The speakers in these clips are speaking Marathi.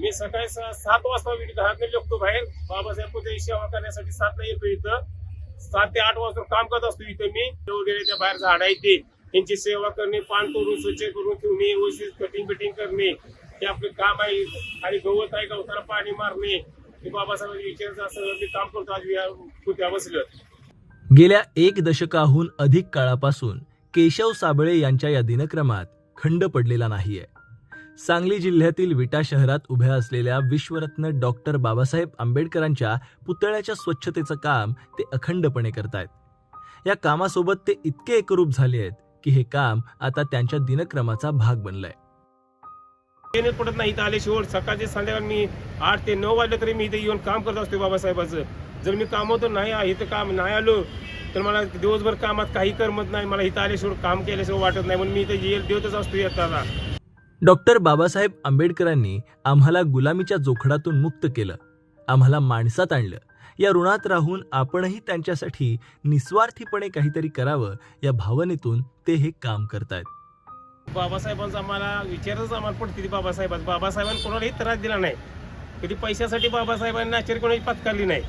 मी सकाळी 7 वाजता घरातून निघतो बाहेर, बाबासाहेब पुतळ्याची सेवा करण्यासाठी 7ला येतो इथं. 7 ते 8 वाजता काम करत असतो इथं मी. वगैरे त्या बाहेर झाड आहे ते त्यांची सेवा करणे, पान तोडून स्वच्छ करून ठेवणे, व्यवस्थित कटिंग बिटिंग करणे हे आपलं काम आहे. आणि गवत आहे गवताला पाणी मारणे हे बाबासाहेबांच्या विचाराचं असं मी काम करतो. आज पुतळ्या बसलं. गेल्या 1 दशकाहून अधिक काळापासून केशव साबळे यांच्या या दिनक्रमात खंड पडलेला नाहीये. सांगली जिल्ह्यातील विटा शहरात उभ्या असलेल्या विश्वरत्न डॉक्टर बाबासाहेब आंबेडकरांच्या पुतळ्याच्या स्वच्छतेचं काम ते अखंडपणे करतायत. या कामासोबत ते इतके एकरूप झाले आहेत की हे काम आता त्यांच्या दिनक्रमाचा भाग बनलंय. पडत नाही इथं आले शेवट सकाळचे संध्याकाळी मी 8 ते 9 वाजले तरी मी इथे येऊन काम करत असतो बाबासाहेबाचं. जर मी कामातून नाही इथं काम नाही आलो तर मला दिवसभर कामात काही करमत नाही. मला इथं आल्याशिवाय काम केल्याशिवाय वाटत नाही, म्हणून मी इथे देतच असतो येताना. डॉक्टर बाबासाहेब आंबेडकरांनी आम्हाला गुलामीच्या जोखडातून मुक्त केलं, आम्हाला माणसात आणलं. या ऋणात राहून आपणही त्यांच्यासाठी निस्वार्थीपणे काहीतरी करावं या भावनेतून ते हे काम करतायत. बाबासाहेबांचा आम्हाला विचारच आम्हाला पडते. बाबासाहेबांनी कोणालाही त्रास दिला नाही. कधी पैशासाठी बाबासाहेबांनी आश्चर्य कोणाची पत्कारली नाही.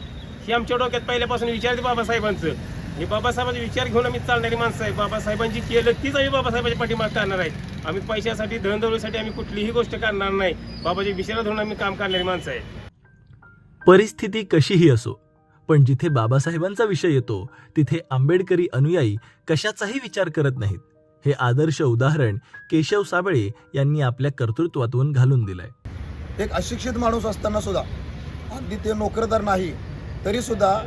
ही आमच्या डोक्यात पहिल्यापासून विचारते बाबासाहेबांचं. हे बाबासाहेबांचे विचार घेऊन आम्ही चालणारी माणसं आहे. बाबासाहेबांची केलं तीच आम्ही बाबासाहेबांच्या पाठीमागे करणार आहे. आम्ही पैशासाठी धनदौलतीसाठी आम्ही कुठलीही गोष्ट करणार नाही. बाबाच्या विचारात धरून आम्ही काम करणारी माणसं आहे. परिस्थिती कशीही असो, पण जिथे बाबासाहेबांचा विषय येतो तिथे आंबेडकरी अनुयायी कशाचाही विचार करत नाहीत. हे आदर्श उदाहरण केशव साबळे यांनी आपल्या कर्तृत्वातून घालून दिलंय. एक अशिक्षित माणूस असताना सुद्धा, अगदी ते नोकरदार नाही तरी सुद्धा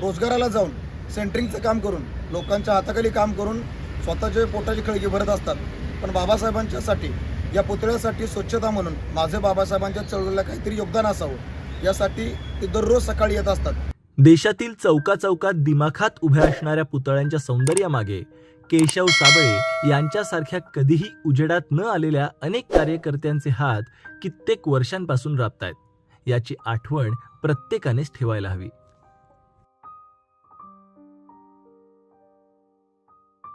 रोजगाराला जाऊन सेंटरिंगचं काम करून लोकांच्या हाताखाली काम करून स्वतःचे पोटाची खळगी भरत असतात. पण बाबासाहेबांच्यासाठी या पुतळ्यासाठी स्वच्छता म्हणून माझे बाबासाहेबांच्या चळवळीला काहीतरी योगदान असावं यासाठी ते दररोज सकाळी येत असतात. देशातील चौकाचौकात दिमाखात उभ्या असणाऱ्या पुतळ्यांच्या सौंदर्यामागे केशव साबळे यांच्यासारख्या कधीही उजेडात न आलेल्या अनेक कार्यकर्त्यांचे हात कित्येक वर्षांपासून राबतायत. याची आठवण प्रत्येकानेच ठेवायला हवी.